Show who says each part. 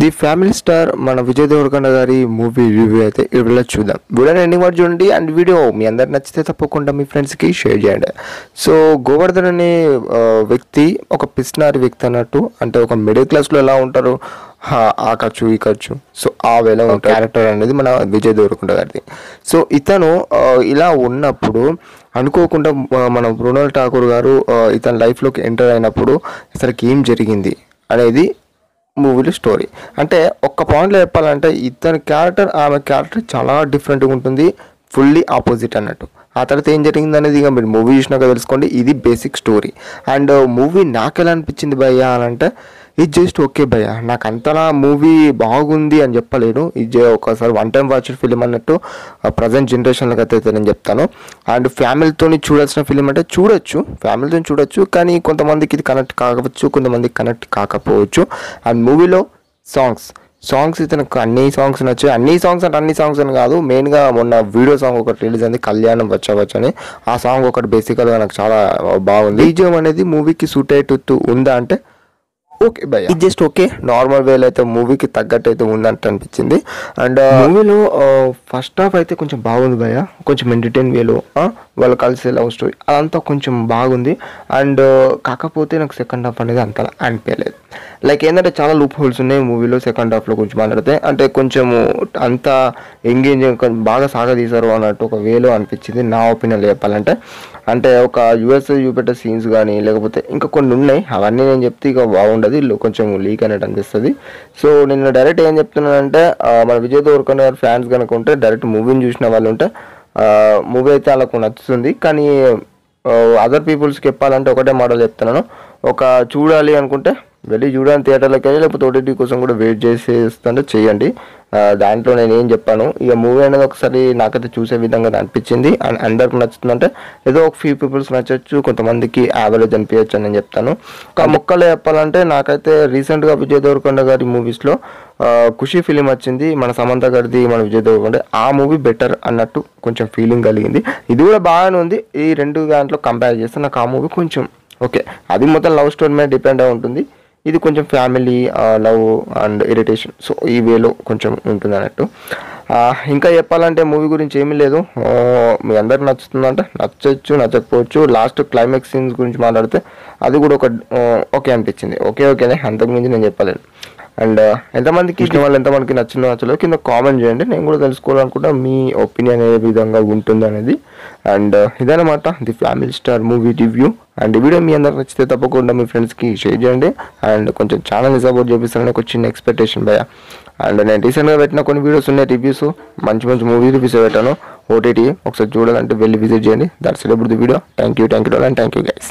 Speaker 1: The family star మన విజయ్ దేవరకొండ గారి movie review అయితే వీడియోలో చూద్దాం. వీడియోని ఎండింగ్ వరకు చూడండి. అండ్ వీడియో మీ అందరికి నచ్చితే తప్పకుండా మీ ఫ్రెండ్స్కి షేర్ చేయండి. సో గోవర్ధన్ అనే వ్యక్తి ఒక పిస్నారి వ్యక్తి అన్నట్టు, అంటే ఒక మిడిల్ క్లాస్లో ఎలా ఉంటారు, ఆ ఖర్చు ఈ ఖర్చు, సో ఆ వేళ క్యారెక్టర్ అనేది మన విజయ్ దేవరకొండ గారిది. సో ఇతను ఇలా ఉన్నప్పుడు అనుకోకుండా మన మృణాల్ ఠాకూర్ గారు ఇతని లైఫ్లోకి ఎంటర్ అయినప్పుడు అసలుకి ఏం జరిగింది అనేది మూవీలో స్టోరీ. అంటే ఒక్క పాయింట్లో చెప్పాలంటే ఇతని క్యారెక్టర్ ఆమె క్యారెక్టర్ చాలా డిఫరెంట్గా ఉంటుంది, ఫుల్లీ ఆపోజిట్ అన్నట్టు. ఆ తర్వాత ఏం జరిగింది అనేది ఇక మీరు మూవీ చూసినాక తెలుసుకోండి. ఇది బేసిక్ స్టోరీ. అండ్ మూవీ నాకు ఎలా అనిపించింది భయ్యా అని అంటే, ఇది జస్ట్ ఓకే భయ్యా, నాకు అంతలా మూవీ బాగుంది అని చెప్పలేను. ఇది ఒకసారి వన్ టైం వాచ్ ఫిలిం అన్నట్టు ప్రజెంట్ జనరేషన్లకు అయితే నేను చెప్తాను. అండ్ ఫ్యామిలీతో చూడాల్సిన ఫిలిం అంటే చూడొచ్చు, ఫ్యామిలీతో చూడొచ్చు, కానీ కొంతమందికి ఇది కనెక్ట్ కాకపోవచ్చు, కొంతమందికి కనెక్ట్ కాకపోవచ్చు. అండ్ మూవీలో సాంగ్స్ ఇతనికి అన్ని సాంగ్స్ నచ్చాయి. అన్ని సాంగ్స్ అని కాదు, మెయిన్గా మొన్న వీడియో సాంగ్ ఒకటి రిలీజ్ అయింది, కళ్యాణం వచ్చావచ్చు అని. ఆ సాంగ్ ఒకటి బేసికల్గా నాకు చాలా బాగుంది. బీజిఎం అనేది మూవీకి సూట్ అయ్యేటట్టు ఉందా అంటే ఓకే భయ్య, ఇది జస్ట్ ఓకే, నార్మల్ వేలో అయితే మూవీకి తగ్గట్టు అయితే ఉందంటే అనిపించింది. అండ్ మూవీలో ఫస్ట్ హాఫ్ అయితే కొంచెం బాగుంది భయ్య, కొంచెం ఎంటర్టైన్ వేలో వాళ్ళు కలిసి లవ్ స్టోరీ అదంతా కొంచెం బాగుంది. అండ్ కాకపోతే నాకు సెకండ్ హాఫ్ అనేది అంతలా అనిపించలేదు. లైక్ ఏంటంటే చాలా లూప్ హోల్స్ ఉన్నాయి మూవీలో. సెకండ్ హాఫ్లో కొంచెం మాట్లాడితే అంటే కొంచెము అంత ఎంగేజింగ్ బాగా సాగదీశారు అన్నట్టు ఒక వేలో అనిపించింది నా ఒపీనియన్ చెప్పాలంటే. అంటే ఒక యూఎస్ చూపెట్టే సీన్స్ కానీ లేకపోతే ఇంకా కొన్ని ఉన్నాయి, అవన్నీ నేను చెప్తే ఇక బాగుండదు, కొంచెం లీక్ అనేది అనిపిస్తుంది. సో నేను డైరెక్ట్ ఏం చెప్తున్నానంటే, మన విజయ్ దేవరకొండ గారి ఫ్యాన్స్ కనుక ఉంటే డైరెక్ట్ మూవీని చూసిన వాళ్ళు ఉంటే మూవీ అయితే వాళ్ళకు నచ్చుతుంది. కానీ అదర్ పీపుల్స్కి చెప్పాలంటే ఒకటే మోడల్ చెప్తున్నాను, ఒక చూడాలి అనుకుంటే వెళ్ళి చూడండి థియేటర్లోకి వెళ్ళి, లేకపోతే ఓటీటీ కోసం కూడా వెయిట్ చేసేస్తుంటే చేయండి. దాంట్లో నేను ఏం చెప్పాను, ఇక మూవీ అనేది ఒకసారి నాకైతే చూసే విధంగా అనిపించింది. అండ్ అందరికి నచ్చుతుందంటే ఏదో ఒక ఫ్యూ పీపుల్స్ నచ్చచ్చు, కొంతమందికి యావరేజ్ అనిపించచ్చు అని నేను చెప్తాను. ఒక ముక్కలో చెప్పాలంటే నాకైతే రీసెంట్గా విజయ్ దేవరకొండ గారి మూవీస్లో ఖుషి ఫిలిం వచ్చింది, మన సమంత గారిది, మన విజయ్ దేవరకొండ, ఆ మూవీ బెటర్ అన్నట్టు కొంచెం ఫీలింగ్ కలిగింది. ఇది కూడా బాగానే ఉంది. ఈ రెండు దాంట్లో కంపేర్ చేస్తే నాకు ఆ మూవీ కొంచెం ఓకే, అది మొత్తం లవ్ స్టోరీ మీద డిపెండ్ అయి ఉంటుంది, ఇది కొంచెం family love and irritation, so ఈ వేలో కొంచెం ఉంటుంది అన్నట్టు. ఇంకా చెప్పాలంటే మూవీ గురించి ఏమీ లేదు, మీ అందరికి నచ్చుతుందంటే నచ్చచ్చు, నచ్చకపోవచ్చు. లాస్ట్ క్లైమాక్స్ సీన్స్ గురించి మాట్లాడితే అది కూడా ఒక ఓకే అనిపించింది, ఓకేనే, అంతకుమించి నేను చెప్పలేను. అండ్ ఎంతమందికి ఇష్టం వాళ్ళు ఎంతమందికి నచ్చిందో నచ్చలేదు కింద కామెంట్ చేయండి, నేను కూడా తెలుసుకోవాలనుకుంటా మీ ఒపీనియన్ ఏ విధంగా ఉంటుంది అనేది. అండ్ ఇదన్నమాట the family star movie review. And ఈ వీడియో మీ అందరికి నచ్చితే తప్పకుండా మీ ఫ్రెండ్స్కి షేర్ చేయండి. అండ్ కొంచెం ఛానల్ని సపోర్ట్ చేపిస్తారని ఒక చిన్న ఎక్స్పెక్టేషన్ భయ. అండ్ నేను రీసెంట్గా పెట్టిన కొన్ని వీడియోస్ ఉన్నాయి, రివ్యూస్, మంచి మూవీ రివ్యూస్ పెట్టాను ఓటీటీ, ఒకసారి చూడాలంటే వెళ్ళి విజిట్ చేయండి. That's it about the video. Thank you and thank you guys.